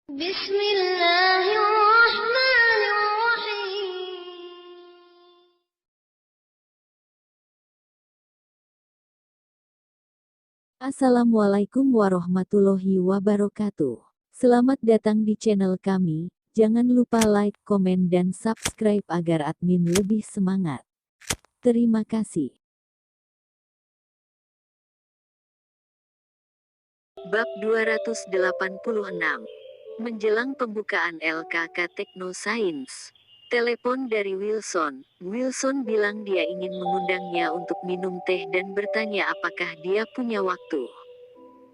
Bismillahirrahmanirrahim. Assalamualaikum warahmatullahi wabarakatuh. Selamat datang di channel kami. Jangan lupa like, komen, dan subscribe agar admin lebih semangat. Terima kasih. Bab 286. Menjelang pembukaan LKK Teknosains. Telepon dari Wilson. Wilson bilang dia ingin mengundangnya untuk minum teh dan bertanya apakah dia punya waktu.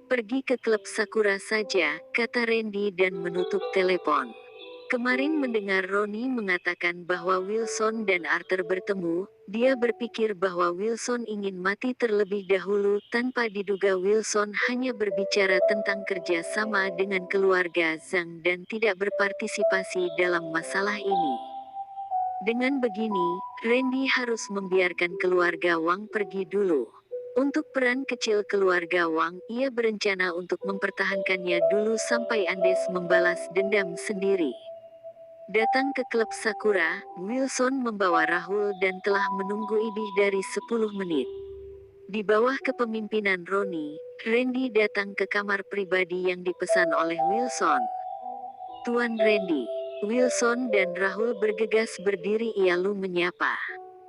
Pergi ke klub Sakura saja, kata Randy dan menutup telepon. Kemarin mendengar Ronnie mengatakan bahwa Wilson dan Arthur bertemu, dia berpikir bahwa Wilson ingin mati terlebih dahulu. Tanpa diduga Wilson hanya berbicara tentang kerja sama dengan keluarga Zhang dan tidak berpartisipasi dalam masalah ini. Dengan begini, Randy harus membiarkan keluarga Wang pergi dulu. Untuk peran kecil keluarga Wang, ia berencana untuk mempertahankannya dulu sampai Andes membalas dendam sendiri. Datang ke klub Sakura, Wilson membawa Rahul dan telah menunggu lebih dari 10 menit. Di bawah kepemimpinan Ronnie, Randy datang ke kamar pribadi yang dipesan oleh Wilson. Tuan Randy, Wilson dan Rahul bergegas berdiri lalu menyapa.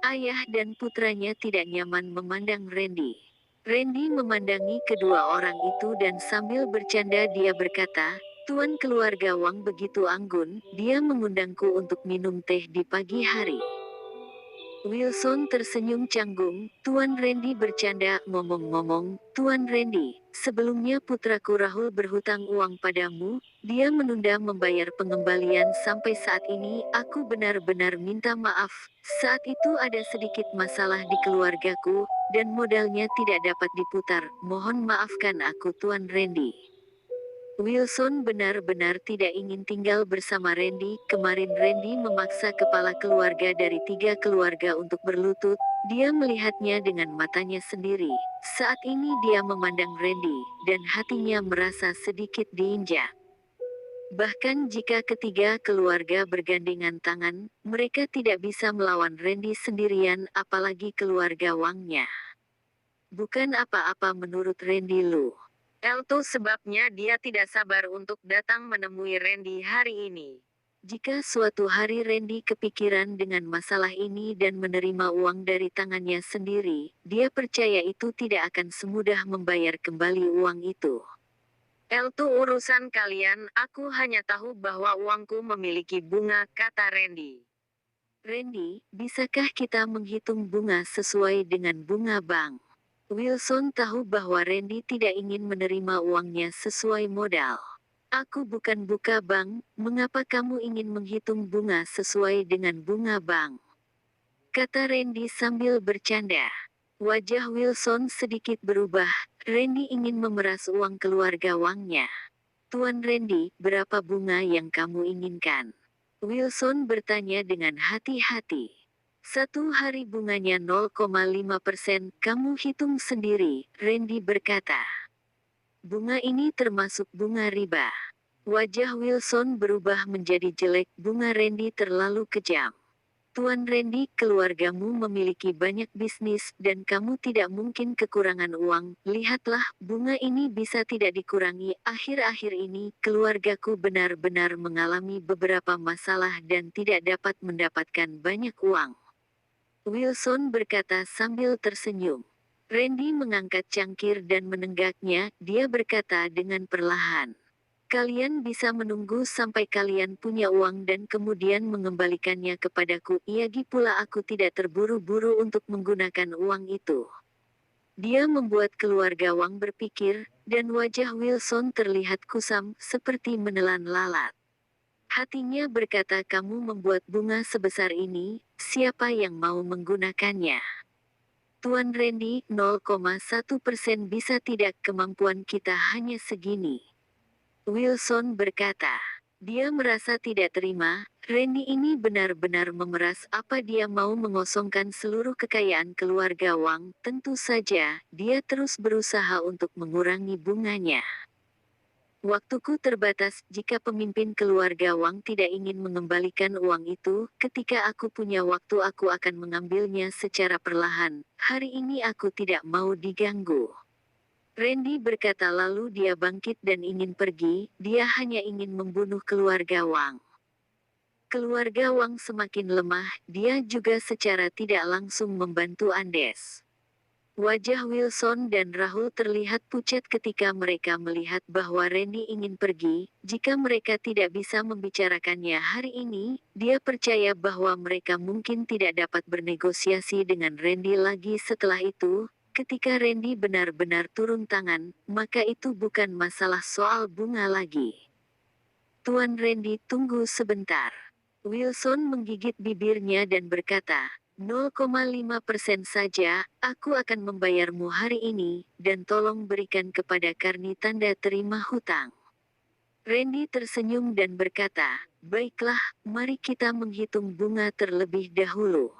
Ayah dan putranya tidak nyaman memandang Randy. Randy memandangi kedua orang itu dan sambil bercanda dia berkata, "Tuan keluarga Wang begitu anggun, dia mengundangku untuk minum teh di pagi hari." Wilson tersenyum canggung. Tuan Randy bercanda, ngomong-ngomong, Tuan Randy, sebelumnya putraku Rahul berhutang uang padamu, dia menunda membayar pengembalian sampai saat ini, aku benar-benar minta maaf, saat itu ada sedikit masalah di keluargaku, dan modalnya tidak dapat diputar, mohon maafkan aku Tuan Randy. Wilson benar-benar tidak ingin tinggal bersama Randy. Kemarin Randy memaksa kepala keluarga dari 3 keluarga untuk berlutut. Dia melihatnya dengan matanya sendiri. Saat ini dia memandang Randy, dan hatinya merasa sedikit diinjak. Bahkan jika ketiga keluarga bergandengan tangan, mereka tidak bisa melawan Randy sendirian, apalagi keluarga Wangnya. Bukan apa-apa menurut Randy Lu. Itu sebabnya dia tidak sabar untuk datang menemui Randy hari ini. Jika suatu hari Randy kepikiran dengan masalah ini dan menerima uang dari tangannya sendiri, dia percaya itu tidak akan semudah membayar kembali uang itu. Itu urusan kalian, aku hanya tahu bahwa uangku memiliki bunga, kata Randy. Randy, bisakah kita menghitung bunga sesuai dengan bunga bank? Wilson tahu bahwa Randy tidak ingin menerima uangnya sesuai modal. Aku bukan buka bank, mengapa kamu ingin menghitung bunga sesuai dengan bunga bank? Kata Randy sambil bercanda. Wajah Wilson sedikit berubah. Randy ingin memeras uang keluarga Wangnya. Tuan Randy, berapa bunga yang kamu inginkan? Wilson bertanya dengan hati-hati. 1 hari bunganya 0,5%, kamu hitung sendiri, Randy berkata. Bunga ini termasuk bunga riba. Wajah Wilson berubah menjadi jelek, bunga Randy terlalu kejam. Tuan Randy, keluargamu memiliki banyak bisnis, dan kamu tidak mungkin kekurangan uang. Lihatlah, bunga ini bisa tidak dikurangi. Akhir-akhir ini, keluargaku benar-benar mengalami beberapa masalah dan tidak dapat mendapatkan banyak uang. Wilson berkata sambil tersenyum. Randy mengangkat cangkir dan menenggaknya, dia berkata dengan perlahan. Kalian bisa menunggu sampai kalian punya uang dan kemudian mengembalikannya kepadaku. Lagi pula aku tidak terburu-buru untuk menggunakan uang itu. Dia membuat keluarga Wang berpikir, dan wajah Wilson terlihat kusam, seperti menelan lalat. Hatinya berkata kamu membuat bunga sebesar ini, siapa yang mau menggunakannya? Tuan Randy, 0,1% bisa tidak kemampuan kita hanya segini. Wilson berkata. Dia merasa tidak terima, Randy ini benar-benar memeras apa dia mau mengosongkan seluruh kekayaan keluarga Wang, tentu saja, dia terus berusaha untuk mengurangi bunganya. Waktuku terbatas. Jika pemimpin keluarga Wang tidak ingin mengembalikan uang itu, ketika aku punya waktu aku akan mengambilnya secara perlahan. Hari ini aku tidak mau diganggu. Randy berkata lalu dia bangkit dan ingin pergi, dia hanya ingin membunuh keluarga Wang. Keluarga Wang semakin lemah, dia juga secara tidak langsung membantu Andes. Wajah Wilson dan Rahul terlihat pucat ketika mereka melihat bahwa Randy ingin pergi. Jika mereka tidak bisa membicarakannya hari ini, dia percaya bahwa mereka mungkin tidak dapat bernegosiasi dengan Randy lagi setelah itu. Ketika Randy benar-benar turun tangan, maka itu bukan masalah soal bunga lagi. Tuan Randy, tunggu sebentar. Wilson menggigit bibirnya dan berkata, 0,5% saja, aku akan membayarmu hari ini, dan tolong berikan kepada Karni tanda terima hutang. Randy tersenyum dan berkata, baiklah, mari kita menghitung bunga terlebih dahulu.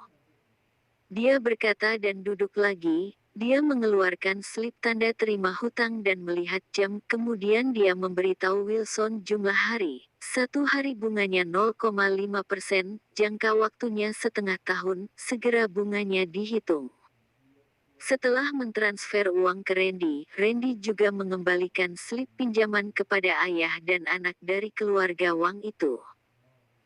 Dia berkata dan duduk lagi, dia mengeluarkan slip tanda terima hutang dan melihat jam, kemudian dia memberitahu Wilson jumlah hari. Satu hari bunganya 0,5%, jangka waktunya setengah tahun, segera bunganya dihitung. Setelah mentransfer uang ke Randy, Randy juga mengembalikan slip pinjaman kepada ayah dan anak dari keluarga Wang itu.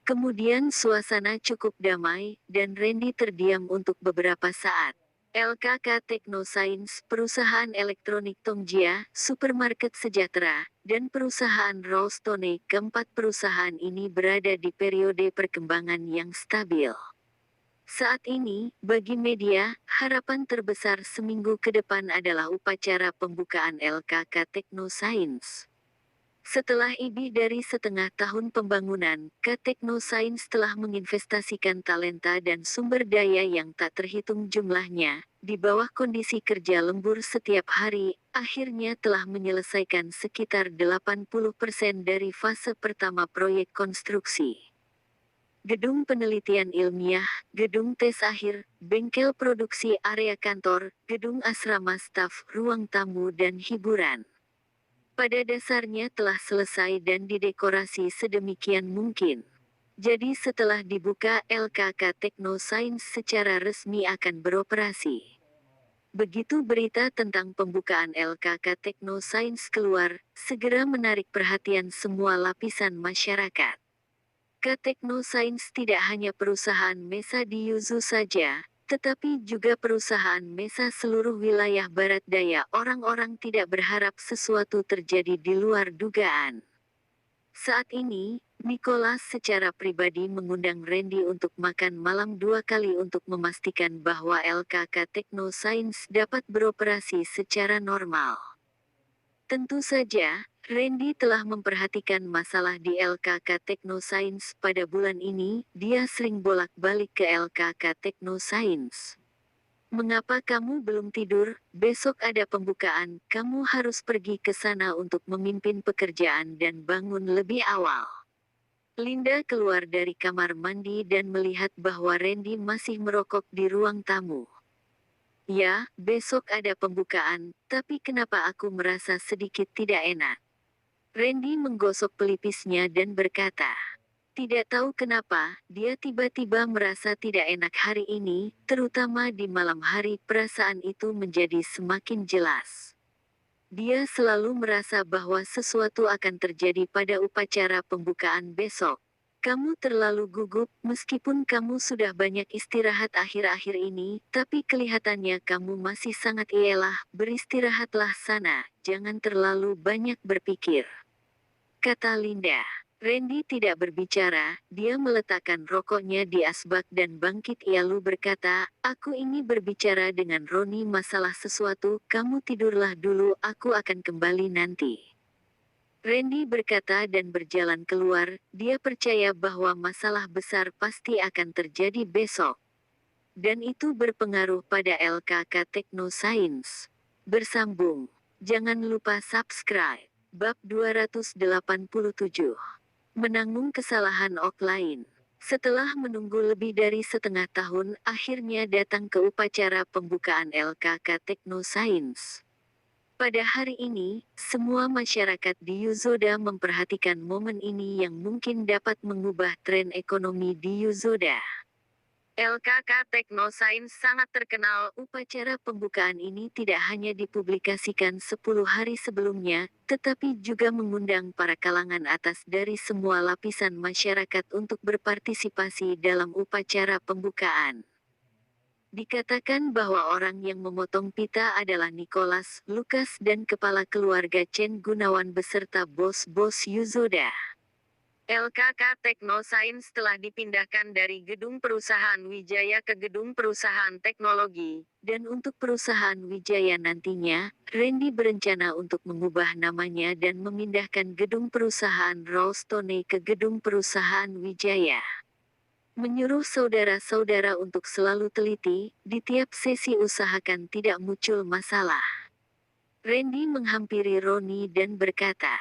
Kemudian suasana cukup damai, dan Randy terdiam untuk beberapa saat. LKK Technoscience, perusahaan elektronik Tongjia, supermarket sejahtera, dan perusahaan Rollstone, keempat perusahaan ini berada di periode perkembangan yang stabil. Saat ini, bagi media, harapan terbesar seminggu ke depan adalah upacara pembukaan LKK Technoscience. Setelah lebih dari setengah tahun pembangunan, K-Technoscience telah menginvestasikan talenta dan sumber daya yang tak terhitung jumlahnya. Di bawah kondisi kerja lembur setiap hari, akhirnya telah menyelesaikan sekitar 80% dari fase pertama proyek konstruksi. Gedung penelitian ilmiah, gedung tes akhir, bengkel produksi, area kantor, gedung asrama staf, ruang tamu dan hiburan. Pada dasarnya telah selesai dan didekorasi sedemikian mungkin. Jadi setelah dibuka LKK Technoscience secara resmi akan beroperasi. Begitu berita tentang pembukaan LKK Technoscience keluar, segera menarik perhatian semua lapisan masyarakat. K-Technoscience tidak hanya perusahaan Mesa di Yuzu saja, tetapi juga perusahaan Mesa seluruh wilayah barat daya. Orang-orang tidak berharap sesuatu terjadi di luar dugaan. Saat ini, Nicholas secara pribadi mengundang Randy untuk makan malam 2 kali untuk memastikan bahwa LKK Technoscience dapat beroperasi secara normal. Tentu saja, Randy telah memperhatikan masalah di LKK Technoscience pada bulan ini. Dia sering bolak-balik ke LKK Technoscience. Mengapa kamu belum tidur? Besok ada pembukaan, kamu harus pergi ke sana untuk memimpin pekerjaan dan bangun lebih awal. Linda keluar dari kamar mandi dan melihat bahwa Randy masih merokok di ruang tamu. Ya, besok ada pembukaan, tapi kenapa aku merasa sedikit tidak enak? Randy menggosok pelipisnya dan berkata, tidak tahu kenapa, dia tiba-tiba merasa tidak enak hari ini, terutama di malam hari. Perasaan itu menjadi semakin jelas. Dia selalu merasa bahwa sesuatu akan terjadi pada upacara pembukaan besok. Kamu terlalu gugup, meskipun kamu sudah banyak istirahat akhir-akhir ini, tapi kelihatannya kamu masih sangat ialah, beristirahatlah sana, jangan terlalu banyak berpikir. Kata Linda. Randy tidak berbicara, dia meletakkan rokoknya di asbak dan bangkit. Ia lalu berkata, aku ini berbicara dengan Roni masalah sesuatu, kamu tidurlah dulu, aku akan kembali nanti. Randy berkata dan berjalan keluar, dia percaya bahwa masalah besar pasti akan terjadi besok. Dan itu berpengaruh pada LKK Technoscience. Bersambung. Jangan lupa subscribe. Bab 287. Menanggung kesalahan offline. Setelah menunggu lebih dari setengah tahun, akhirnya datang ke upacara pembukaan LKK Technoscience. Pada hari ini, semua masyarakat di Yuzoda memperhatikan momen ini yang mungkin dapat mengubah tren ekonomi di Yuzoda. LKK Teknosains sangat terkenal. Upacara pembukaan ini tidak hanya dipublikasikan 10 hari sebelumnya, tetapi juga mengundang para kalangan atas dari semua lapisan masyarakat untuk berpartisipasi dalam upacara pembukaan. Dikatakan bahwa orang yang memotong pita adalah Nicholas, Lukas dan kepala keluarga Chen Gunawan beserta bos-bos Yuzoda. LKK Teknosains telah dipindahkan dari gedung perusahaan Wijaya ke gedung perusahaan teknologi, dan untuk perusahaan Wijaya nantinya, Randy berencana untuk mengubah namanya dan memindahkan gedung perusahaan Rawstone ke gedung perusahaan Wijaya. Menyuruh saudara-saudara untuk selalu teliti, di tiap sesi usahakan tidak muncul masalah. Randy menghampiri Roni dan berkata,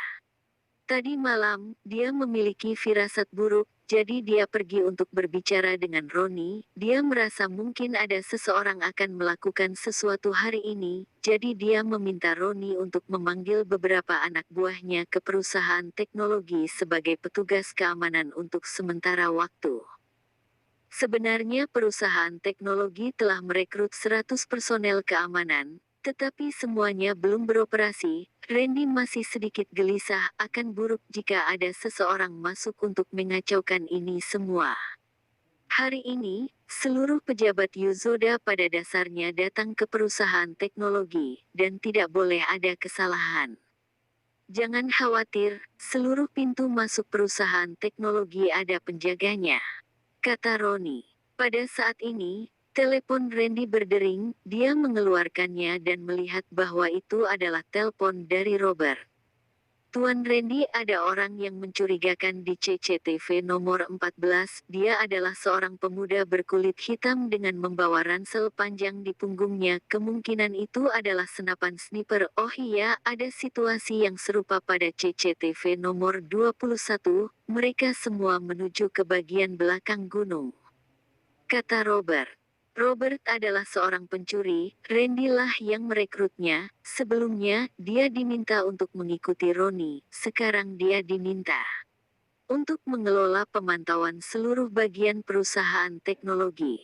tadi malam, dia memiliki firasat buruk, jadi dia pergi untuk berbicara dengan Roni. Dia merasa mungkin ada seseorang akan melakukan sesuatu hari ini, jadi dia meminta Roni untuk memanggil beberapa anak buahnya ke perusahaan teknologi sebagai petugas keamanan untuk sementara waktu. Sebenarnya perusahaan teknologi telah merekrut 100 personel keamanan, tetapi semuanya belum beroperasi. Randy masih sedikit gelisah akan buruk jika ada seseorang masuk untuk mengacaukan ini semua. Hari ini, seluruh pejabat Yuzoda pada dasarnya datang ke perusahaan teknologi, dan tidak boleh ada kesalahan. Jangan khawatir, seluruh pintu masuk perusahaan teknologi ada penjaganya, kata Roni. Pada saat ini, telepon Randy berdering. Dia mengeluarkannya dan melihat bahwa itu adalah telepon dari Robert. Tuan Randy, ada orang yang mencurigakan di CCTV nomor 14. Dia adalah seorang pemuda berkulit hitam dengan membawa ransel panjang di punggungnya. Kemungkinan itu adalah senapan sniper. Oh iya, ada situasi yang serupa pada CCTV nomor 21. Mereka semua menuju ke bagian belakang gunung, kata Robert. Robert adalah seorang pencuri, Randy lah yang merekrutnya. Sebelumnya, dia diminta untuk mengikuti Roni, sekarang dia diminta untuk mengelola pemantauan seluruh bagian perusahaan teknologi.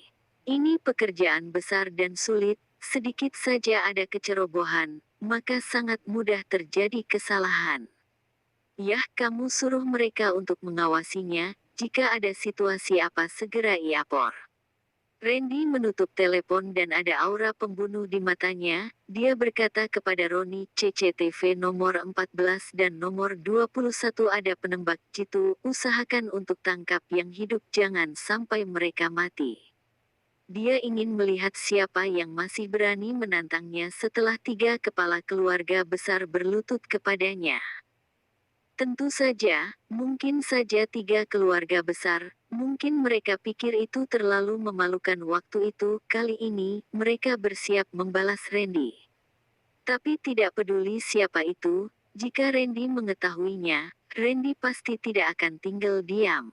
Ini pekerjaan besar dan sulit, sedikit saja ada kecerobohan, maka sangat mudah terjadi kesalahan. Yah, kamu suruh mereka untuk mengawasinya, jika ada situasi apa segera iapor. Randy menutup telepon dan ada aura pembunuh di matanya. Dia berkata kepada Roni, CCTV nomor 14 dan nomor 21 ada penembak jitu. Usahakan untuk tangkap yang hidup, jangan sampai mereka mati. Dia ingin melihat siapa yang masih berani menantangnya setelah 3 kepala keluarga besar berlutut kepadanya. Tentu saja, mungkin saja 3 keluarga besar, mungkin mereka pikir itu terlalu memalukan waktu itu. Kali ini, mereka bersiap membalas Randy. Tapi tidak peduli siapa itu, jika Randy mengetahuinya, Randy pasti tidak akan tinggal diam.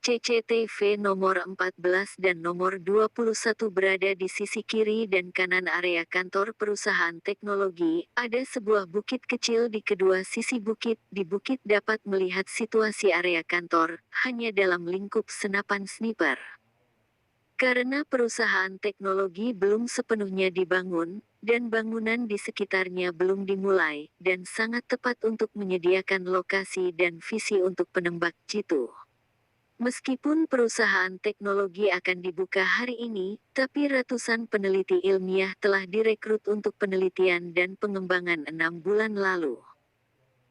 CCTV nomor 14 dan nomor 21 berada di sisi kiri dan kanan area kantor perusahaan teknologi. Ada sebuah bukit kecil di kedua sisi bukit. Di bukit dapat melihat situasi area kantor, hanya dalam lingkup senapan sniper. Karena perusahaan teknologi belum sepenuhnya dibangun, dan bangunan di sekitarnya belum dimulai, dan sangat tepat untuk menyediakan lokasi dan visi untuk penembak jitu. Meskipun perusahaan teknologi akan dibuka hari ini, tapi ratusan peneliti ilmiah telah direkrut untuk penelitian dan pengembangan 6 bulan lalu.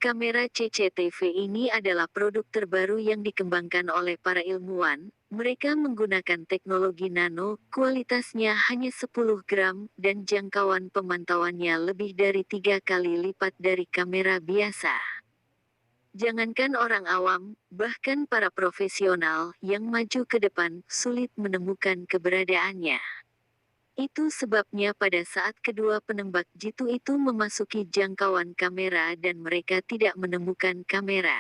Kamera CCTV ini adalah produk terbaru yang dikembangkan oleh para ilmuwan. Mereka menggunakan teknologi nano, kualitasnya hanya 10 gram, dan jangkauan pemantauannya lebih dari 3 kali lipat dari kamera biasa. Jangankan orang awam, bahkan para profesional yang maju ke depan sulit menemukan keberadaannya. Itu sebabnya pada saat kedua penembak jitu itu memasuki jangkauan kamera dan mereka tidak menemukan kamera.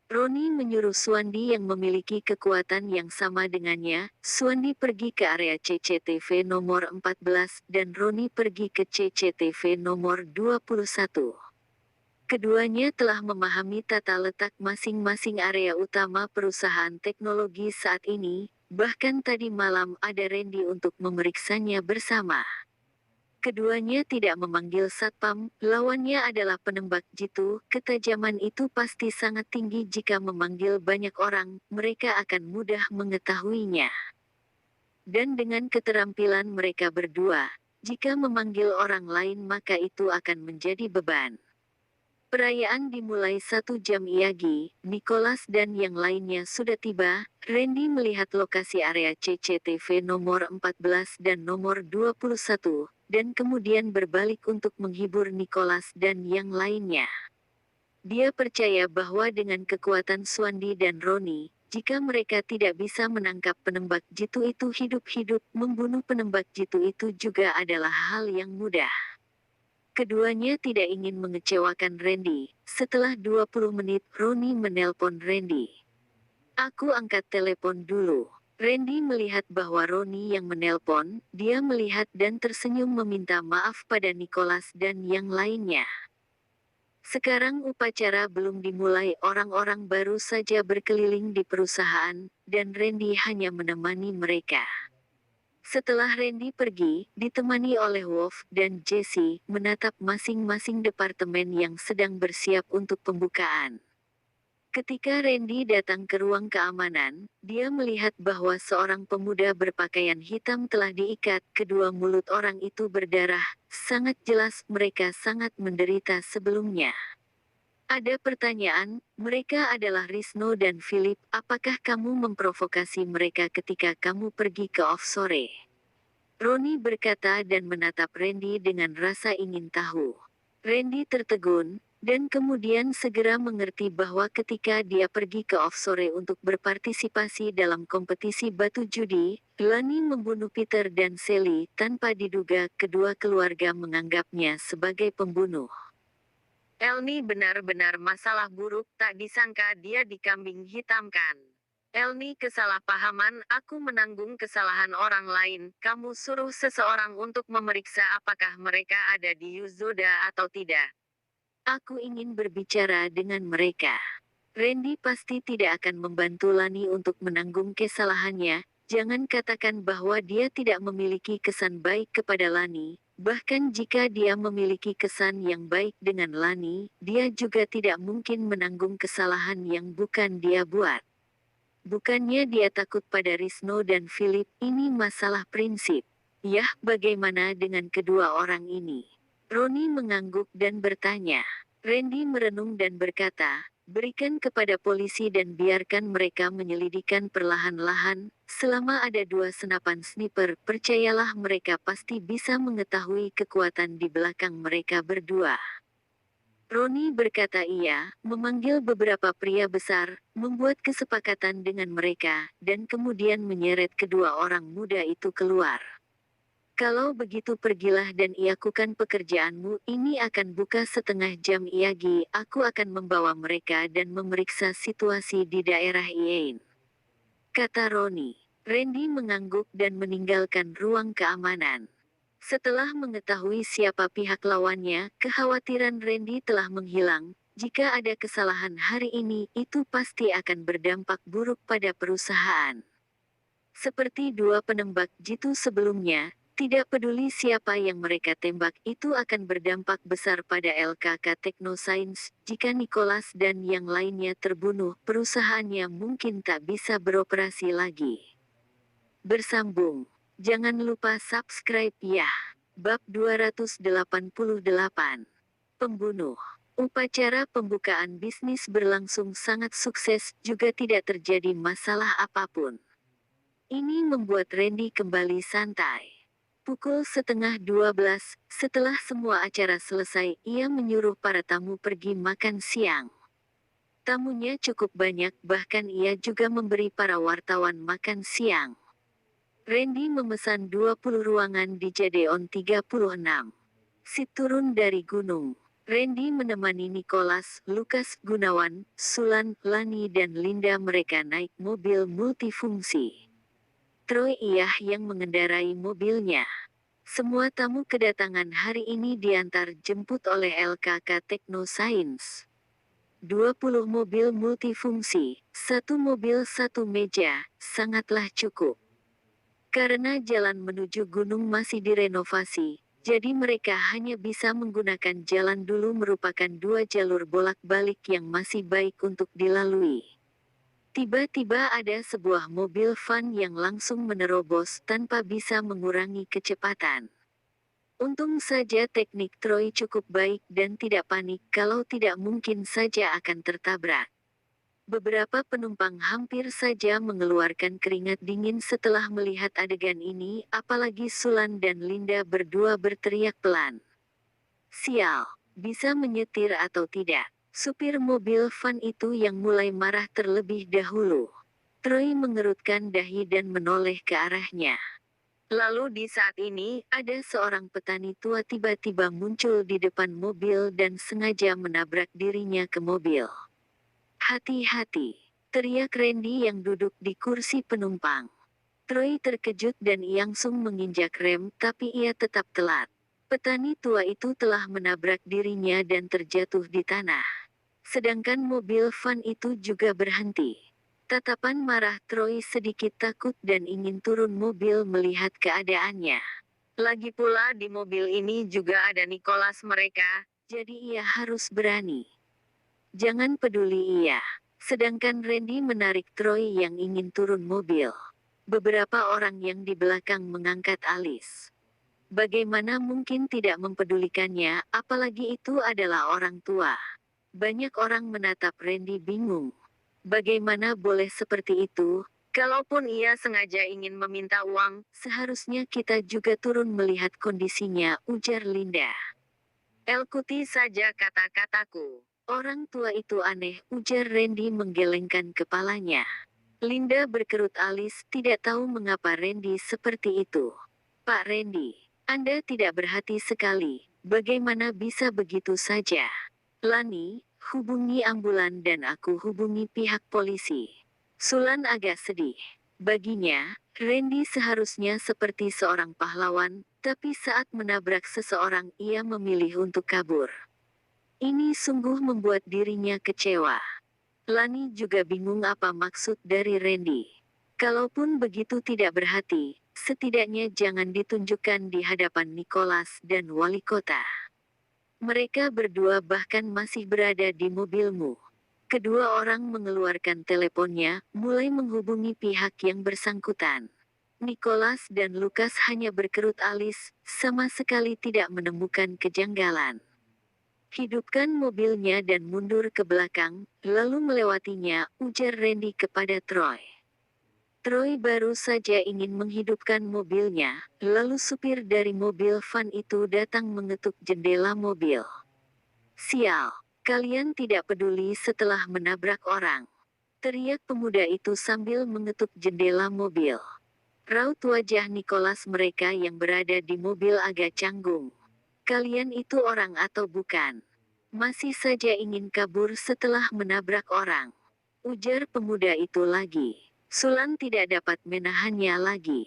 Roni menyuruh Suandi yang memiliki kekuatan yang sama dengannya. Suandi pergi ke area CCTV nomor 14 dan Roni pergi ke CCTV nomor 21. Keduanya telah memahami tata letak masing-masing area utama perusahaan teknologi saat ini. Bahkan tadi malam ada Randy untuk memeriksanya bersama. Keduanya tidak memanggil satpam, lawannya adalah penembak jitu. Ketajaman itu pasti sangat tinggi jika memanggil banyak orang, mereka akan mudah mengetahuinya. Dan dengan keterampilan mereka berdua, jika memanggil orang lain maka itu akan menjadi beban. Perayaan dimulai 1 jam lagi, Nicholas dan yang lainnya sudah tiba. Randy melihat lokasi area CCTV nomor 14 dan nomor 21, dan kemudian berbalik untuk menghibur Nicholas dan yang lainnya. Dia percaya bahwa dengan kekuatan Suandi dan Roni, jika mereka tidak bisa menangkap penembak jitu itu hidup-hidup, membunuh penembak jitu itu juga adalah hal yang mudah. Keduanya tidak ingin mengecewakan Randy. Setelah 20 menit, Roni menelpon Randy. Aku angkat telepon dulu. Randy melihat bahwa Roni yang menelpon, dia melihat dan tersenyum meminta maaf pada Nicholas dan yang lainnya. Sekarang upacara belum dimulai, orang-orang baru saja berkeliling di perusahaan, dan Randy hanya menemani mereka. Setelah Randy pergi, ditemani oleh Wolf dan Jesse, menatap masing-masing departemen yang sedang bersiap untuk pembukaan. Ketika Randy datang ke ruang keamanan, dia melihat bahwa seorang pemuda berpakaian hitam telah diikat. Kedua mulut orang itu berdarah, sangat jelas mereka sangat menderita sebelumnya. Ada pertanyaan, mereka adalah Rizno dan Philip, apakah kamu memprovokasi mereka ketika kamu pergi ke offshore? Roni berkata dan menatap Randy dengan rasa ingin tahu. Randy tertegun, dan kemudian segera mengerti bahwa ketika dia pergi ke offshore untuk berpartisipasi dalam kompetisi batu judi, Lani membunuh Peter dan Sally tanpa diduga. Kedua keluarga menganggapnya sebagai pembunuh. Elni benar-benar masalah buruk, tak disangka dia dikambing hitamkan. Elni kesalahpahaman, aku menanggung kesalahan orang lain. Kamu suruh seseorang untuk memeriksa apakah mereka ada di Yuzoda atau tidak. Aku ingin berbicara dengan mereka. Randy pasti tidak akan membantu Lani untuk menanggung kesalahannya. Jangan katakan bahwa dia tidak memiliki kesan baik kepada Lani. Bahkan jika dia memiliki kesan yang baik dengan Lani, dia juga tidak mungkin menanggung kesalahan yang bukan dia buat. Bukannya dia takut pada Rizno dan Philip, ini masalah prinsip. Yah, bagaimana dengan kedua orang ini? Roni mengangguk dan bertanya. Randy merenung dan berkata, berikan kepada polisi dan biarkan mereka menyelidikkan perlahan-lahan. Selama ada 2 senapan sniper, percayalah mereka pasti bisa mengetahui kekuatan di belakang mereka berdua. Roni berkata iya, memanggil beberapa pria besar, membuat kesepakatan dengan mereka, dan kemudian menyeret kedua orang muda itu keluar. Kalau begitu pergilah dan lakukan pekerjaanmu, ini akan buka 1/2 jam lagi, aku akan membawa mereka dan memeriksa situasi di daerah Iein. Kata Roni. Randy mengangguk dan meninggalkan ruang keamanan. Setelah mengetahui siapa pihak lawannya, kekhawatiran Randy telah menghilang. Jika ada kesalahan hari ini, itu pasti akan berdampak buruk pada perusahaan. Seperti 2 penembak jitu sebelumnya, tidak peduli siapa yang mereka tembak, itu akan berdampak besar pada LKK Technoscience. Jika Nicholas dan yang lainnya terbunuh, perusahaannya mungkin tak bisa beroperasi lagi. Bersambung. Jangan lupa subscribe ya. Bab 288. Pembunuh. Upacara pembukaan bisnis berlangsung sangat sukses, juga tidak terjadi masalah apapun. Ini membuat Randy kembali santai. Pukul 11:30, setelah semua acara selesai, ia menyuruh para tamu pergi makan siang. Tamunya cukup banyak, bahkan ia juga memberi para wartawan makan siang. Randy memesan 20 ruangan di Jadeon 36. Si turun dari gunung. Randy menemani Nicholas, Lukas Gunawan, Sulan, Lani dan Linda mereka naik mobil multifungsi. Troy Iyah yang mengendarai mobilnya. Semua tamu kedatangan hari ini diantar jemput oleh LKK Teknoscience. 20 mobil multifungsi, satu mobil satu meja, sangatlah cukup. Karena jalan menuju gunung masih direnovasi, jadi mereka hanya bisa menggunakan jalan dulu merupakan 2 jalur bolak-balik yang masih baik untuk dilalui. Tiba-tiba ada sebuah mobil van yang langsung menerobos tanpa bisa mengurangi kecepatan. Untung saja teknik Troy cukup baik dan tidak panik kalau tidak mungkin saja akan tertabrak. Beberapa penumpang hampir saja mengeluarkan keringat dingin setelah melihat adegan ini, apalagi Sulan dan Linda berdua berteriak pelan. Sial, bisa menyetir atau tidak? Supir mobil van itu yang mulai marah terlebih dahulu. Troy mengerutkan dahi dan menoleh ke arahnya. Lalu di saat ini, ada seorang petani tua tiba-tiba muncul di depan mobil dan sengaja menabrak dirinya ke mobil. Hati-hati, teriak Randy yang duduk di kursi penumpang. Troy terkejut dan langsung menginjak rem tapi ia tetap telat. Petani tua itu telah menabrak dirinya dan terjatuh di tanah. Sedangkan mobil van itu juga berhenti. Tatapan marah Troy sedikit takut dan ingin turun mobil melihat keadaannya. Lagi pula di mobil ini juga ada Nicholas mereka, jadi ia harus berani. Jangan peduli ia. Sedangkan Randy menarik Troy yang ingin turun mobil. Beberapa orang yang di belakang mengangkat alis. Bagaimana mungkin tidak mempedulikannya, apalagi itu adalah orang tua. Banyak orang menatap Randy bingung. Bagaimana boleh seperti itu? Kalaupun ia sengaja ingin meminta uang, seharusnya kita juga turun melihat kondisinya, ujar Linda. Ikuti saja kata-kataku. Orang tua itu aneh, ujar Randy menggelengkan kepalanya. Linda berkerut alis, tidak tahu mengapa Randy seperti itu. Pak Randy, Anda tidak berhati sekali, bagaimana bisa begitu saja? Lani, hubungi ambulan dan aku hubungi pihak polisi. Sulan agak sedih. Baginya, Randy seharusnya seperti seorang pahlawan, tapi saat menabrak seseorang ia memilih untuk kabur. Ini sungguh membuat dirinya kecewa. Lani juga bingung apa maksud dari Randy. Kalaupun begitu tidak berhati, setidaknya jangan ditunjukkan di hadapan Nicholas dan wali kota. Mereka berdua bahkan masih berada di mobilmu. Kedua orang mengeluarkan teleponnya, mulai menghubungi pihak yang bersangkutan. Nicholas dan Lukas hanya berkerut alis, sama sekali tidak menemukan kejanggalan. Hidupkan mobilnya dan mundur ke belakang, lalu melewatinya, ujar Randy kepada Troy. Troy baru saja ingin menghidupkan mobilnya, lalu supir dari mobil van itu datang mengetuk jendela mobil. Sial, kalian tidak peduli setelah menabrak orang. Teriak pemuda itu sambil mengetuk jendela mobil. Raut wajah Nicholas mereka yang berada di mobil agak canggung. Kalian itu orang atau bukan? Masih saja ingin kabur setelah menabrak orang. Ujar pemuda itu lagi. Sulan tidak dapat menahannya lagi.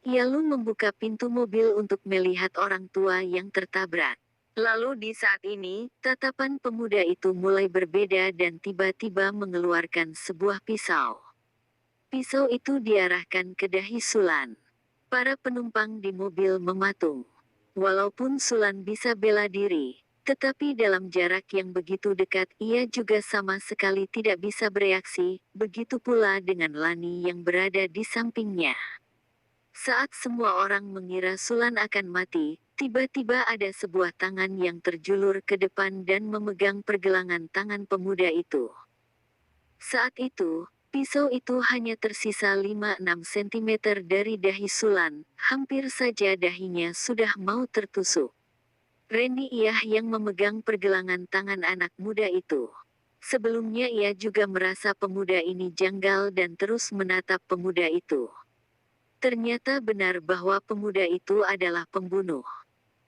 Ia lalu membuka pintu mobil untuk melihat orang tua yang tertabrak. Lalu di saat ini, tatapan pemuda itu mulai berbeda dan tiba-tiba mengeluarkan sebuah pisau. Pisau itu diarahkan ke dahi Sulan. Para penumpang di mobil mematung. Walaupun Sulan bisa bela diri, tetapi dalam jarak yang begitu dekat ia juga sama sekali tidak bisa bereaksi, begitu pula dengan Lani yang berada di sampingnya. Saat semua orang mengira Sulan akan mati, tiba-tiba ada sebuah tangan yang terjulur ke depan dan memegang pergelangan tangan pemuda itu. Saat itu, pisau itu hanya tersisa 5-6 cm dari dahi Sulan, hampir saja dahinya sudah mau tertusuk. Randy Iyah yang memegang pergelangan tangan anak muda itu. Sebelumnya ia juga merasa pemuda ini janggal dan terus menatap pemuda itu. Ternyata benar bahwa pemuda itu adalah pembunuh.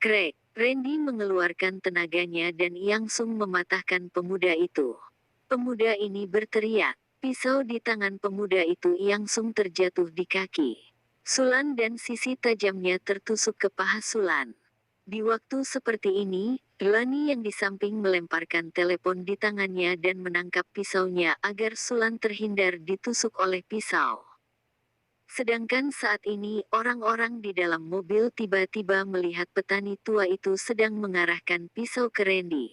Craig, Randy mengeluarkan tenaganya dan langsung mematahkan pemuda itu. Pemuda ini berteriak. Pisau di tangan pemuda itu langsung terjatuh di kaki Sulan dan sisi tajamnya tertusuk ke paha Sulan. Di waktu seperti ini, Lani yang di samping melemparkan telepon di tangannya dan menangkap pisaunya agar Sulan terhindar ditusuk oleh pisau. Sedangkan saat ini orang-orang di dalam mobil tiba-tiba melihat petani tua itu sedang mengarahkan pisau ke Randy.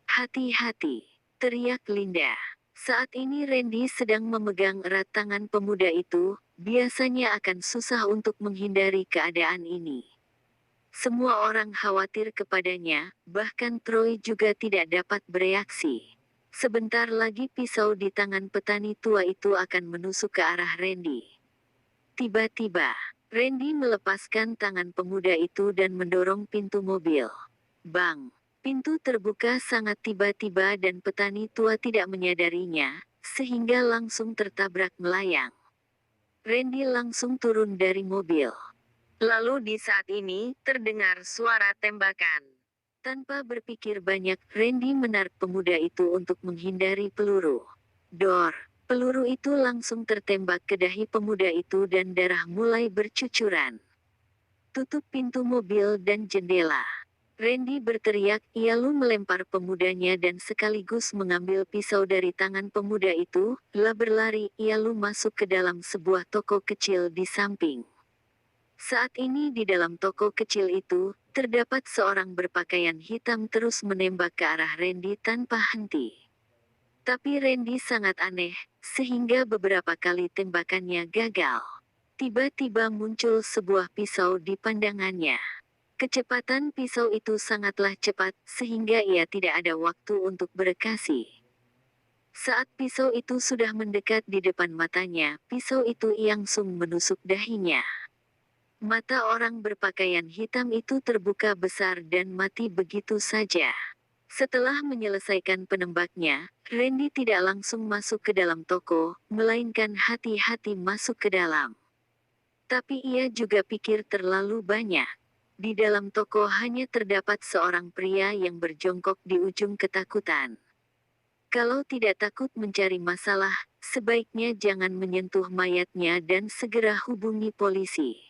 Hati-hati, teriak Linda. Saat ini Randy sedang memegang erat tangan pemuda itu, biasanya akan susah untuk menghindari keadaan ini. Semua orang khawatir kepadanya, bahkan Troy juga tidak dapat bereaksi. Sebentar lagi pisau di tangan petani tua itu akan menusuk ke arah Randy. Tiba-tiba, Randy melepaskan tangan pemuda itu dan mendorong pintu mobil. Bang! Pintu terbuka sangat tiba-tiba dan petani tua tidak menyadarinya, sehingga langsung tertabrak melayang. Randy langsung turun dari mobil. Lalu di saat ini, terdengar suara tembakan. Tanpa berpikir banyak, Randy menarik pemuda itu untuk menghindari peluru. Dor! Peluru itu langsung tertembak ke dahi pemuda itu dan darah mulai bercucuran. Tutup pintu mobil dan jendela. Randy berteriak, lalu melempar pemudanya dan sekaligus mengambil pisau dari tangan pemuda itu, berlari, lalu masuk ke dalam sebuah toko kecil di samping. Saat ini di dalam toko kecil itu, terdapat seorang berpakaian hitam terus menembak ke arah Randy tanpa henti. Tapi Randy sangat aneh, sehingga beberapa kali tembakannya gagal. Tiba-tiba muncul sebuah pisau di pandangannya. Kecepatan pisau itu sangatlah cepat, sehingga ia tidak ada waktu untuk bereaksi. Saat pisau itu sudah mendekat di depan matanya, pisau itu langsung menusuk dahinya. Mata orang berpakaian hitam itu terbuka besar dan mati begitu saja. Setelah menyelesaikan penembaknya, Randy tidak langsung masuk ke dalam toko, melainkan hati-hati masuk ke dalam. Tapi ia juga pikir terlalu banyak. Di dalam toko hanya terdapat seorang pria yang berjongkok di ujung ketakutan. Kalau tidak takut mencari masalah, sebaiknya jangan menyentuh mayatnya dan segera hubungi polisi.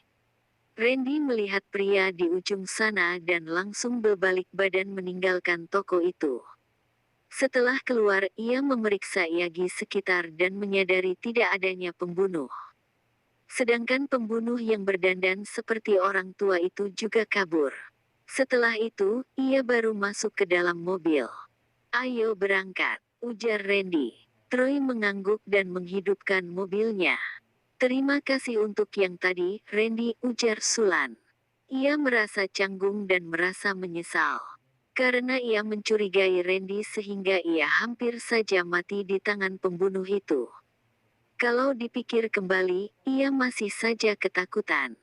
Randy melihat pria di ujung sana dan langsung berbalik badan meninggalkan toko itu. Setelah keluar, ia memeriksa Yagi sekitar dan menyadari tidak adanya pembunuh. Sedangkan pembunuh yang berdandan seperti orang tua itu juga kabur. Setelah itu, ia baru masuk ke dalam mobil. Ayo berangkat, ujar Randy. Troy mengangguk dan menghidupkan mobilnya. Terima kasih untuk yang tadi, Randy, ujar Sulan. Ia merasa canggung dan merasa menyesal. Karena ia mencurigai Randy sehingga ia hampir saja mati di tangan pembunuh itu. Kalau dipikir kembali, ia masih saja ketakutan.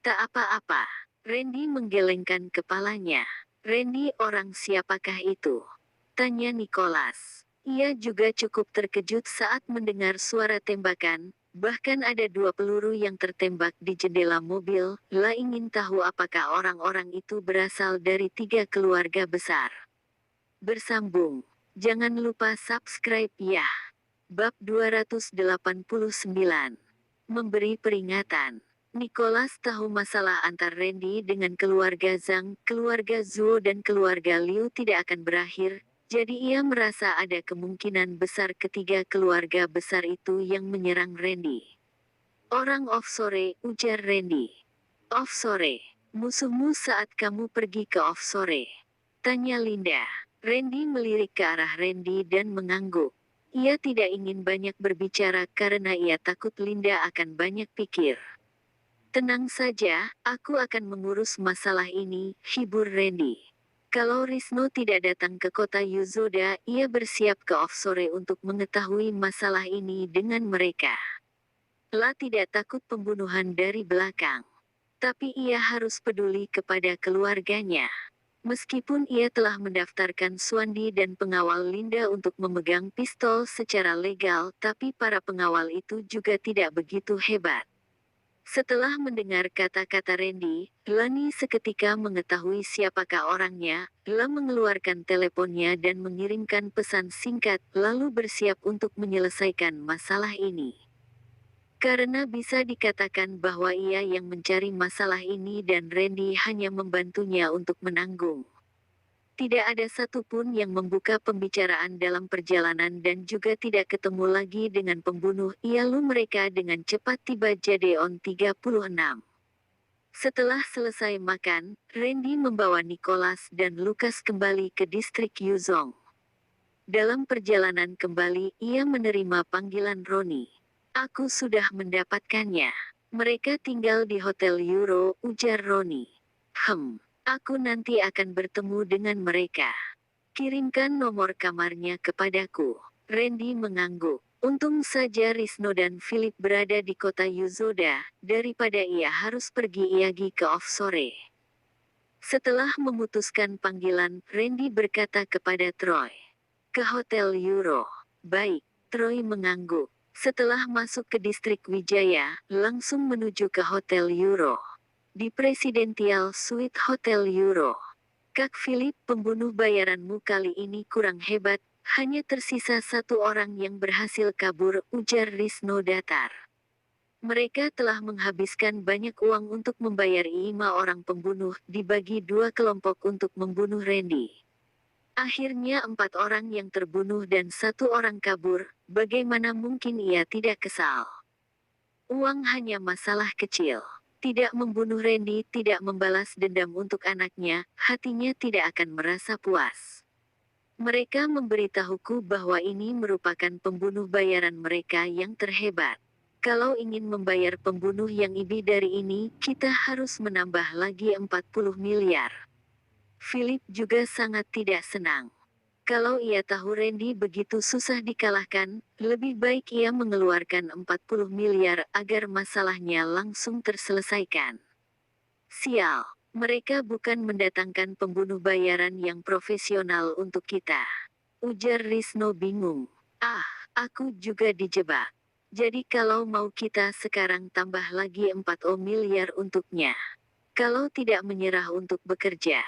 Tak apa-apa. Randy menggelengkan kepalanya. Randy, orang siapakah itu? Tanya Nicholas. Ia juga cukup terkejut saat mendengar suara tembakan. Bahkan ada 2 peluru yang tertembak di jendela mobil. Ingin tahu apakah orang-orang itu berasal dari 3 keluarga besar. Bersambung. Jangan lupa subscribe ya. Bab 289. Memberi peringatan. Nicholas tahu masalah antar Randy dengan keluarga Zhang, keluarga Zhuo dan keluarga Liu tidak akan berakhir, jadi ia merasa ada kemungkinan besar ketiga keluarga besar itu yang menyerang Randy. Orang offshore, ujar Randy. Offshore? Musuhmu saat kamu pergi ke offshore? Tanya Linda. Randy melirik ke arah Randy dan mengangguk. Ia tidak ingin banyak berbicara karena ia takut Linda akan banyak pikir. Tenang saja, aku akan mengurus masalah ini, hibur Randy. Kalau Rizno tidak datang ke kota Yuzoda, ia bersiap ke offshore untuk mengetahui masalah ini dengan mereka. Tidak takut pembunuhan dari belakang. Tapi ia harus peduli kepada keluarganya. Meskipun ia telah mendaftarkan Suandi dan pengawal Linda untuk memegang pistol secara legal, tapi para pengawal itu juga tidak begitu hebat. Setelah mendengar kata-kata Randy, Lani seketika mengetahui siapakah orangnya, lalu mengeluarkan teleponnya dan mengirimkan pesan singkat, lalu bersiap untuk menyelesaikan masalah ini. Karena bisa dikatakan bahwa ia yang mencari masalah ini dan Randy hanya membantunya untuk menanggung. Tidak ada satupun yang membuka pembicaraan dalam perjalanan dan juga tidak ketemu lagi dengan pembunuh. Lalu mereka dengan cepat tiba Jadeon 36. Setelah selesai makan, Randy membawa Nicholas dan Lucas kembali ke distrik Yuzong. Dalam perjalanan kembali, ia menerima panggilan Ronnie. Aku sudah mendapatkannya. Mereka tinggal di Hotel Euro, ujar Ronnie. Aku nanti akan bertemu dengan mereka. Kirimkan nomor kamarnya kepadaku. Randy mengangguk. Untung saja Risno dan Philip berada di kota Yuzoda, daripada ia harus pergi Iyagi ke offshore. Setelah memutuskan panggilan, Randy berkata kepada Troy. Ke Hotel Euro. Baik, Troy mengangguk. Setelah masuk ke distrik Wijaya, langsung menuju ke Hotel Euro. Di Presidential Suite Hotel Euro. Kak Philip, pembunuh bayaranmu kali ini kurang hebat, hanya tersisa satu orang yang berhasil kabur, ujar Risno datar. Mereka telah menghabiskan banyak uang untuk membayar 5 orang pembunuh, dibagi 2 kelompok untuk membunuh Randy. Akhirnya 4 orang yang terbunuh dan 1 orang kabur, bagaimana mungkin ia tidak kesal? Uang hanya masalah kecil. Tidak membunuh Randy, tidak membalas dendam untuk anaknya, hatinya tidak akan merasa puas. Mereka memberitahuku bahwa ini merupakan pembunuh bayaran mereka yang terhebat. Kalau ingin membayar pembunuh yang lebih dari ini, kita harus menambah lagi 40 miliar. Philip juga sangat tidak senang. Kalau ia tahu Randy begitu susah dikalahkan, lebih baik ia mengeluarkan 40 miliar agar masalahnya langsung terselesaikan. Sial, mereka bukan mendatangkan pembunuh bayaran yang profesional untuk kita. Ujar Risno bingung. Aku juga dijebak. Jadi kalau mau kita sekarang tambah lagi 40 miliar untuknya. Kalau tidak menyerah untuk bekerja.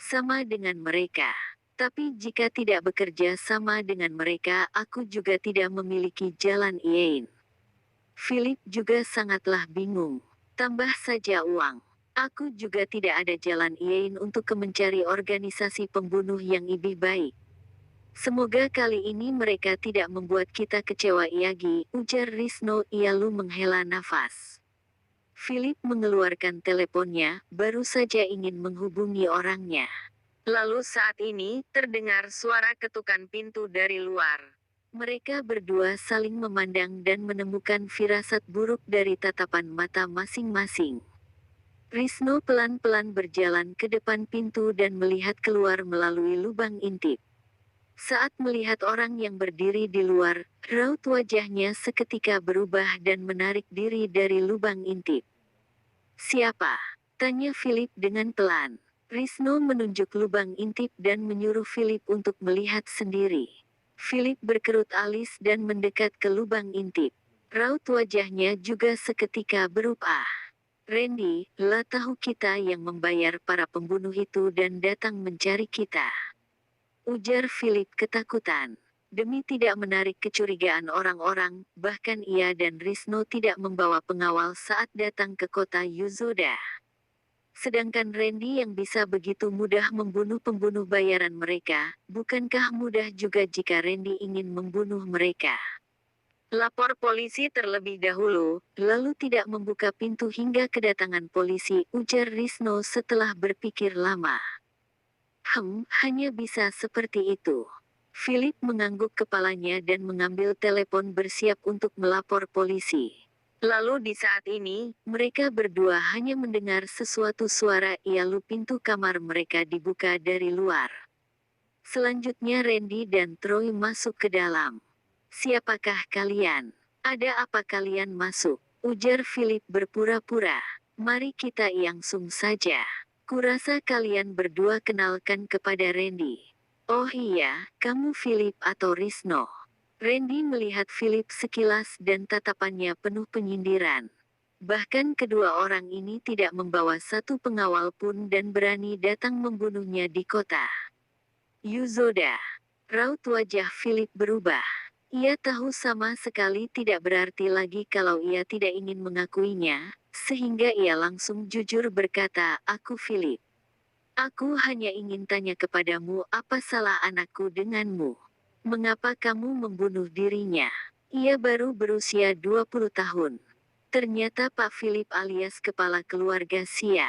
Sama dengan mereka. Tapi jika tidak bekerja sama dengan mereka, aku juga tidak memiliki jalan lain. Philip juga sangatlah bingung. Tambah saja uang. Aku juga tidak ada jalan lain untuk mencari organisasi pembunuh yang lebih baik. Semoga kali ini mereka tidak membuat kita kecewa lagi, ujar Risno lalu menghela nafas. Philip mengeluarkan teleponnya, baru saja ingin menghubungi orangnya. Lalu saat ini, terdengar suara ketukan pintu dari luar. Mereka berdua saling memandang dan menemukan firasat buruk dari tatapan mata masing-masing. Risno pelan-pelan berjalan ke depan pintu dan melihat keluar melalui lubang intip. Saat melihat orang yang berdiri di luar, raut wajahnya seketika berubah dan menarik diri dari lubang intip. Siapa? Tanya Philip dengan pelan. Risno menunjuk lubang intip dan menyuruh Philip untuk melihat sendiri. Philip berkerut alis dan mendekat ke lubang intip. Raut wajahnya juga seketika berubah. Randy, lah tahu kita yang membayar para pembunuh itu dan datang mencari kita. Ujar Philip ketakutan. Demi tidak menarik kecurigaan orang-orang, bahkan ia dan Risno tidak membawa pengawal saat datang ke kota Yuzoda. Sedangkan Randy yang bisa begitu mudah membunuh pembunuh bayaran mereka, bukankah mudah juga jika Randy ingin membunuh mereka? Lapor polisi terlebih dahulu, lalu tidak membuka pintu hingga kedatangan polisi, ujar Risno setelah berpikir lama. Hanya bisa seperti itu. Philip mengangguk kepalanya dan mengambil telepon bersiap untuk melapor polisi. Lalu di saat ini, mereka berdua hanya mendengar sesuatu suara lalu pintu kamar mereka dibuka dari luar. Selanjutnya Randy dan Troy masuk ke dalam. Siapakah kalian? Ada apa kalian masuk? Ujar Philip berpura-pura. Mari kita langsung saja. Kurasa kalian berdua kenalkan kepada Randy. Oh iya, kamu Philip atau Risno? Randy melihat Philip sekilas dan tatapannya penuh penyindiran. Bahkan kedua orang ini tidak membawa satu pengawal pun dan berani datang membunuhnya di kota Yuzoda. Raut wajah Philip berubah. Ia tahu sama sekali tidak berarti lagi kalau ia tidak ingin mengakuinya, sehingga ia langsung jujur berkata, "Aku Philip. Aku hanya ingin tanya kepadamu apa salah anakku denganmu. Mengapa kamu membunuh dirinya? Ia baru berusia 20 tahun." Ternyata Pak Philip alias kepala keluarga Sia.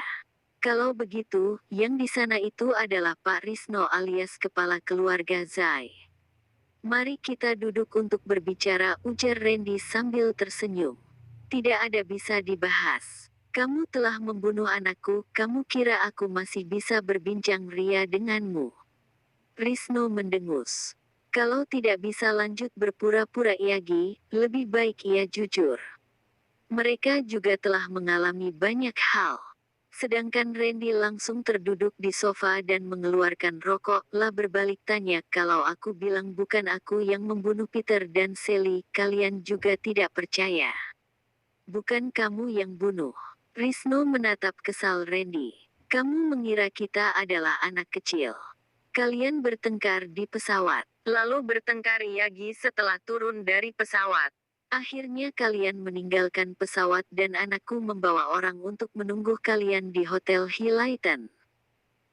Kalau begitu, yang di sana itu adalah Pak Risno alias kepala keluarga Zai. Mari kita duduk untuk berbicara, ujar Randy sambil tersenyum. Tidak ada bisa dibahas. Kamu telah membunuh anakku, kamu kira aku masih bisa berbincang ria denganmu? Risno mendengus. Kalau tidak bisa lanjut berpura-pura Iyagi, lebih baik ia jujur. Mereka juga telah mengalami banyak hal. Sedangkan Randy langsung terduduk di sofa dan mengeluarkan rokok, lah berbalik tanya, "Kalau aku bilang bukan aku yang membunuh Peter dan Sally, kalian juga tidak percaya. Bukan kamu yang bunuh." Risno menatap kesal Randy. "Kamu mengira kita adalah anak kecil. Kalian bertengkar di pesawat, lalu bertengkar lagi setelah turun dari pesawat. Akhirnya kalian meninggalkan pesawat dan anakku membawa orang untuk menunggu kalian di Hotel Highlighton.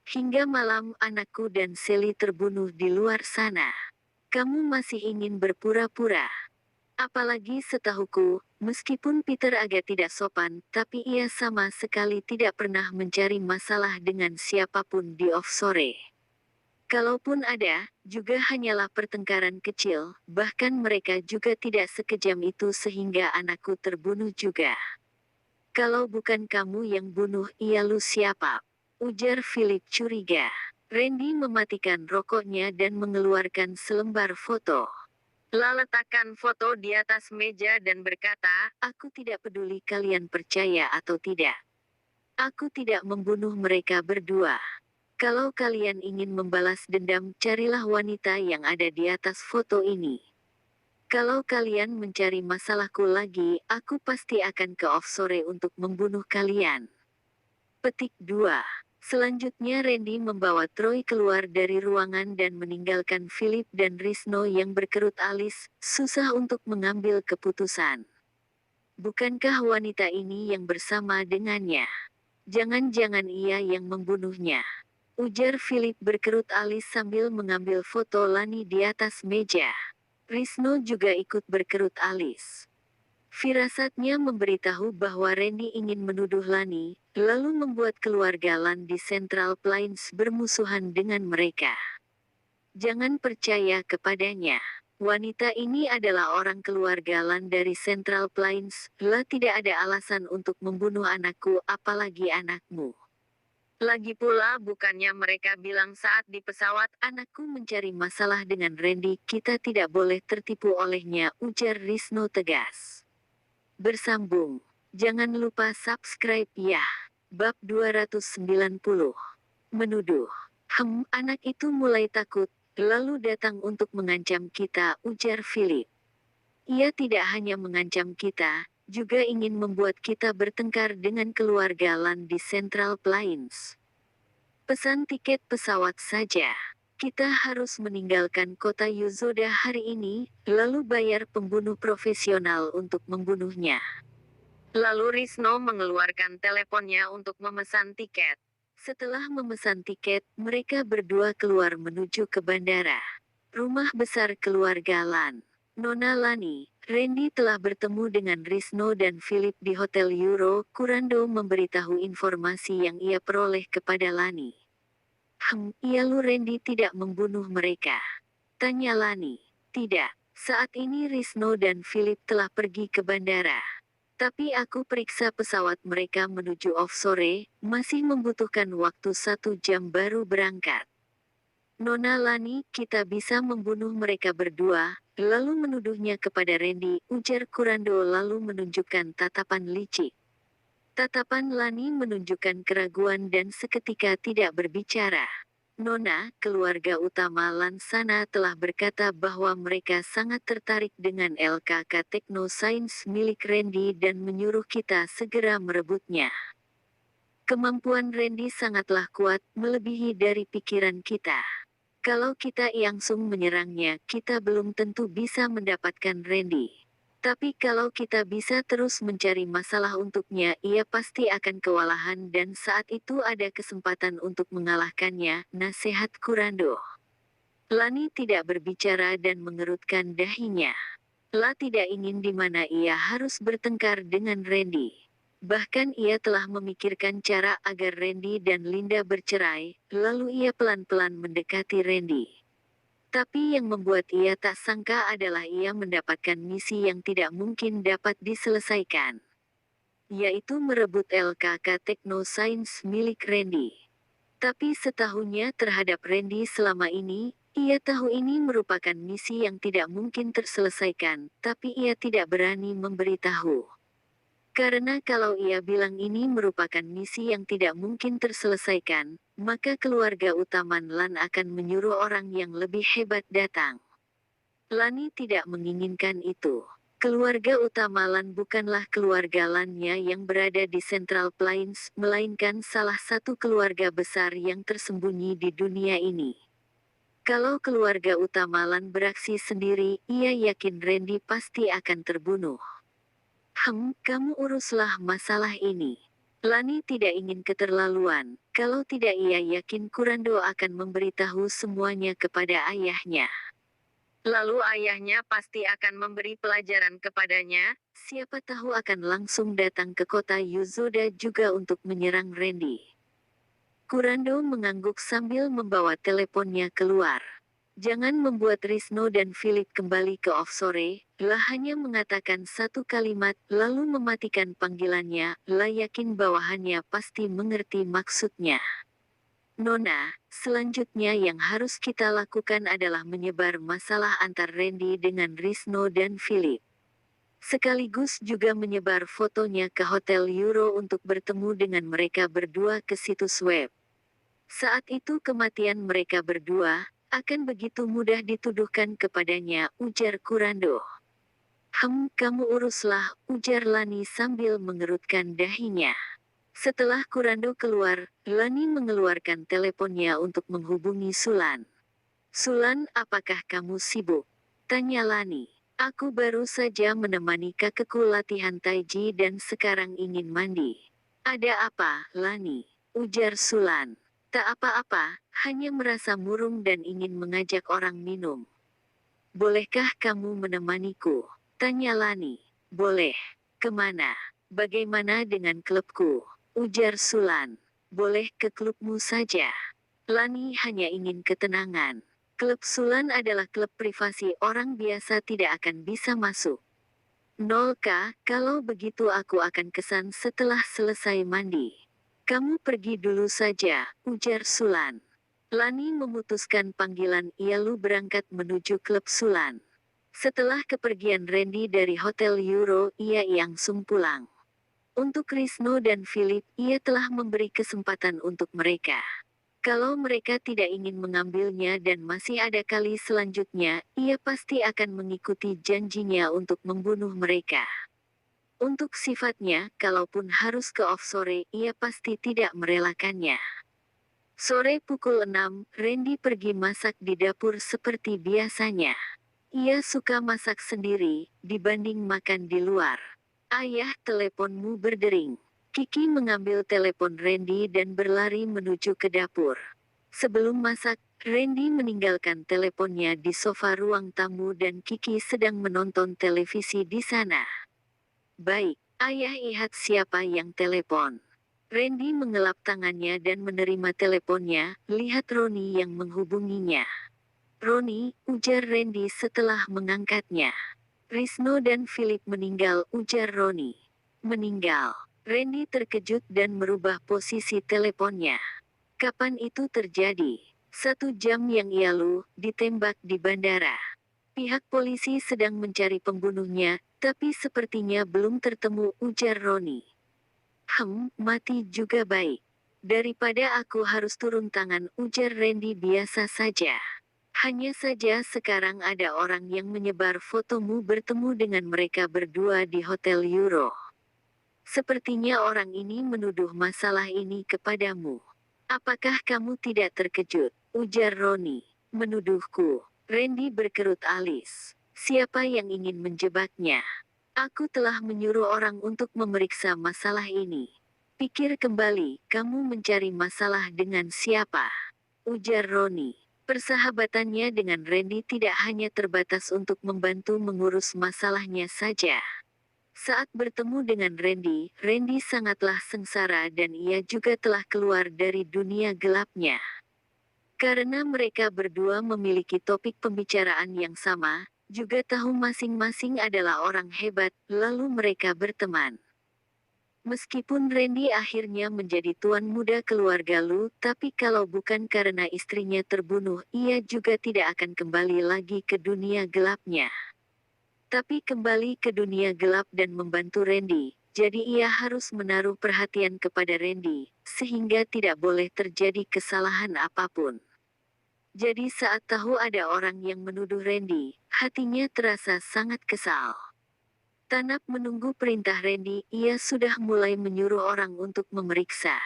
Hingga malam anakku dan Sally terbunuh di luar sana. Kamu masih ingin berpura-pura. Apalagi setahuku, meskipun Peter agak tidak sopan, tapi ia sama sekali tidak pernah mencari masalah dengan siapapun di offshore. Kalaupun ada, juga hanyalah pertengkaran kecil, bahkan mereka juga tidak sekejam itu sehingga anakku terbunuh juga. Kalau bukan kamu yang bunuh, ia lu siapa?" ujar Philip curiga. Randy mematikan rokoknya dan mengeluarkan selembar foto. Letakkan foto di atas meja dan berkata, "Aku tidak peduli kalian percaya atau tidak. Aku tidak membunuh mereka berdua. Kalau kalian ingin membalas dendam, carilah wanita yang ada di atas foto ini. Kalau kalian mencari masalahku lagi, aku pasti akan ke offshore untuk membunuh kalian." Petik 2. Selanjutnya Randy membawa Troy keluar dari ruangan dan meninggalkan Philip dan Risno yang berkerut alis, susah untuk mengambil keputusan. Bukankah wanita ini yang bersama dengannya? Jangan-jangan ia yang membunuhnya, ujar Philip berkerut alis sambil mengambil foto Lani di atas meja. Risno juga ikut berkerut alis. Firasatnya memberitahu bahwa Randy ingin menuduh Lani, lalu membuat keluarga Lan di Central Plains bermusuhan dengan mereka. Jangan percaya kepadanya. Wanita ini adalah orang keluarga Lan dari Central Plains, lah tidak ada alasan untuk membunuh anakku apalagi anakmu. Lagi pula bukannya mereka bilang saat di pesawat anakku mencari masalah dengan Randy, kita tidak boleh tertipu olehnya, ujar Risno tegas. Bersambung. Jangan lupa subscribe ya. Bab 290. Menuduh. Anak itu mulai takut, lalu datang untuk mengancam kita, ujar Philip. Ia tidak hanya mengancam kita, juga ingin membuat kita bertengkar dengan keluarga Lan di Central Plains. Pesan tiket pesawat saja. Kita harus meninggalkan kota Yuzoda hari ini, lalu bayar pembunuh profesional untuk membunuhnya. Lalu Risno mengeluarkan teleponnya untuk memesan tiket. Setelah memesan tiket, mereka berdua keluar menuju ke bandara. Rumah besar keluarga Lan. Nona Lani, Randy telah bertemu dengan Risno dan Philip di Hotel Euro. Kurando memberitahu informasi yang ia peroleh kepada Lani. Iya lu Randy tidak membunuh mereka? Tanya Lani. Tidak, saat ini Risno dan Philip telah pergi ke bandara. Tapi aku periksa pesawat mereka menuju offshore, masih membutuhkan waktu 1 jam baru berangkat. Nona Lani, kita bisa membunuh mereka berdua, lalu menuduhnya kepada Randy, ujar Kurando lalu menunjukkan tatapan licik. Tatapan Lani menunjukkan keraguan dan seketika tidak berbicara. Nona, keluarga utama Lansana telah berkata bahwa mereka sangat tertarik dengan LKK Technoscience milik Randy dan menyuruh kita segera merebutnya. Kemampuan Randy sangatlah kuat, melebihi dari pikiran kita. Kalau kita langsung menyerangnya, kita belum tentu bisa mendapatkan Randy. Tapi kalau kita bisa terus mencari masalah untuknya, ia pasti akan kewalahan dan saat itu ada kesempatan untuk mengalahkannya, nasihat Kurando. Lani tidak berbicara dan mengerutkan dahinya. La tidak ingin di mana ia harus bertengkar dengan Randy. Bahkan ia telah memikirkan cara agar Randy dan Linda bercerai, lalu ia pelan-pelan mendekati Randy. Tapi yang membuat ia tak sangka adalah ia mendapatkan misi yang tidak mungkin dapat diselesaikan, yaitu merebut LKK Technoscience milik Randy. Tapi setahunya terhadap Randy selama ini, ia tahu ini merupakan misi yang tidak mungkin terselesaikan, tapi ia tidak berani memberitahu. Karena kalau ia bilang ini merupakan misi yang tidak mungkin terselesaikan, maka keluarga utama Lan akan menyuruh orang yang lebih hebat datang. Lani tidak menginginkan itu. Keluarga utama Lan bukanlah keluarga Lannya yang berada di Central Plains, melainkan salah satu keluarga besar yang tersembunyi di dunia ini. Kalau keluarga utama Lan beraksi sendiri, ia yakin Randy pasti akan terbunuh. Kamu uruslah masalah ini. Lani tidak ingin keterlaluan, kalau tidak ia yakin Kurando akan memberitahu semuanya kepada ayahnya. Lalu ayahnya pasti akan memberi pelajaran kepadanya, siapa tahu akan langsung datang ke kota Yuzoda juga untuk menyerang Randy. Kurando mengangguk sambil membawa teleponnya keluar. Jangan membuat Risno dan Philip kembali ke offshore, La hanya mengatakan satu kalimat, lalu mematikan panggilannya, La yakin bawahannya pasti mengerti maksudnya. Nona, selanjutnya yang harus kita lakukan adalah menyebar masalah antar Randy dengan Risno dan Philip. Sekaligus juga menyebar fotonya ke Hotel Euro untuk bertemu dengan mereka berdua ke situs web. Saat itu kematian mereka berdua akan begitu mudah dituduhkan kepadanya, ujar Kurando. Kamu uruslah, ujar Lani sambil mengerutkan dahinya. Setelah Kurando keluar, Lani mengeluarkan teleponnya untuk menghubungi Sulan. Sulan, apakah kamu sibuk? Tanya Lani. Aku baru saja menemani kakekku latihan taiji dan sekarang ingin mandi. Ada apa, Lani? Ujar Sulan. Tak apa-apa, hanya merasa murung dan ingin mengajak orang minum. Bolehkah kamu menemaniku? Tanya Lani. Boleh. Kemana? Bagaimana dengan klubku? Ujar Sulan. Boleh ke klubmu saja. Lani hanya ingin ketenangan. Klub Sulan adalah klub privasi, orang biasa tidak akan bisa masuk. 0K, kalau begitu aku akan kesan setelah selesai mandi. Kamu pergi dulu saja, ujar Sulan. Lani memutuskan panggilan lalu berangkat menuju klub Sulan. Setelah kepergian Randy dari Hotel Euro, ia langsung pulang. Untuk Risno dan Philip, ia telah memberi kesempatan untuk mereka. Kalau mereka tidak ingin mengambilnya dan masih ada kali selanjutnya, ia pasti akan mengikuti janjinya untuk membunuh mereka. Untuk sifatnya, kalaupun harus ke offshore, ia pasti tidak merelakannya. Sore pukul 6, Randy pergi masak di dapur seperti biasanya. Ia suka masak sendiri, dibanding makan di luar. Ayah, teleponmu berdering. Kiki mengambil telepon Randy dan berlari menuju ke dapur. Sebelum masak, Randy meninggalkan teleponnya di sofa ruang tamu dan Kiki sedang menonton televisi di sana. Baik, ayah lihat siapa yang telepon. Randy mengelap tangannya dan menerima teleponnya, lihat Roni yang menghubunginya. Roni, ujar Randy setelah mengangkatnya. Risno dan Philip meninggal, ujar Roni. Meninggal. Randy terkejut dan merubah posisi teleponnya. Kapan itu terjadi? 1 jam yang lalu, ditembak di bandara. Pihak polisi sedang mencari pembunuhnya, tapi sepertinya belum tertemu, ujar Roni. Mati juga baik. Daripada aku harus turun tangan, ujar Randy biasa saja. Hanya saja sekarang ada orang yang menyebar fotomu bertemu dengan mereka berdua di Hotel Euro. Sepertinya orang ini menuduh masalah ini kepadamu. Apakah kamu tidak terkejut? Ujar Roni. Menuduhku. Randy berkerut alis. Siapa yang ingin menjebaknya? Aku telah menyuruh orang untuk memeriksa masalah ini. Pikir kembali, kamu mencari masalah dengan siapa? Ujar Roni. Persahabatannya dengan Randy tidak hanya terbatas untuk membantu mengurus masalahnya saja. Saat bertemu dengan Randy, Randy sangatlah sengsara dan ia juga telah keluar dari dunia gelapnya. Karena mereka berdua memiliki topik pembicaraan yang sama, juga tahu masing-masing adalah orang hebat, lalu mereka berteman. Meskipun Randy akhirnya menjadi tuan muda keluarga Lu, tapi kalau bukan karena istrinya terbunuh, ia juga tidak akan kembali lagi ke dunia gelapnya. Tapi kembali ke dunia gelap dan membantu Randy, jadi ia harus menaruh perhatian kepada Randy, sehingga tidak boleh terjadi kesalahan apapun. Jadi saat tahu ada orang yang menuduh Randy, hatinya terasa sangat kesal. Tanap menunggu perintah Randy, ia sudah mulai menyuruh orang untuk memeriksa.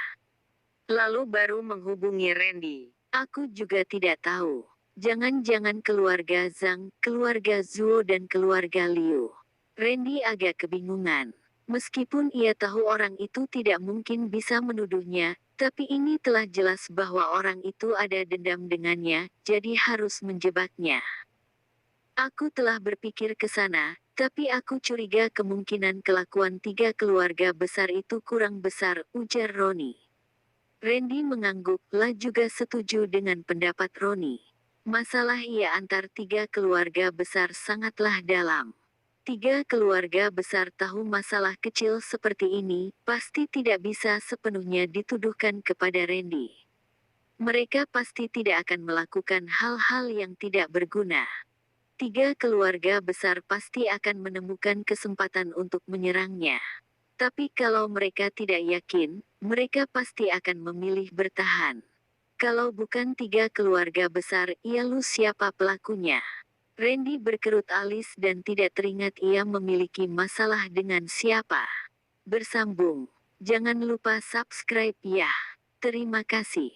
Lalu baru menghubungi Randy. Aku juga tidak tahu. Jangan-jangan keluarga Zhang, keluarga Zuo dan keluarga Liu. Randy agak kebingungan. Meskipun ia tahu orang itu tidak mungkin bisa menuduhnya, tapi ini telah jelas bahwa orang itu ada dendam dengannya, jadi harus menjebaknya. Aku telah berpikir ke sana, tapi aku curiga kemungkinan kelakuan tiga keluarga besar itu kurang besar, ujar Roni. Randy mengangguk, lah juga setuju dengan pendapat Roni. Masalah ia antar tiga keluarga besar sangatlah dalam. Tiga keluarga besar tahu masalah kecil seperti ini, pasti tidak bisa sepenuhnya dituduhkan kepada Randy. Mereka pasti tidak akan melakukan hal-hal yang tidak berguna. Tiga keluarga besar pasti akan menemukan kesempatan untuk menyerangnya. Tapi kalau mereka tidak yakin, mereka pasti akan memilih bertahan. Kalau bukan tiga keluarga besar, lalu siapa pelakunya? Randy berkerut alis dan tidak teringat ia memiliki masalah dengan siapa. Bersambung. Jangan lupa subscribe ya. Terima kasih.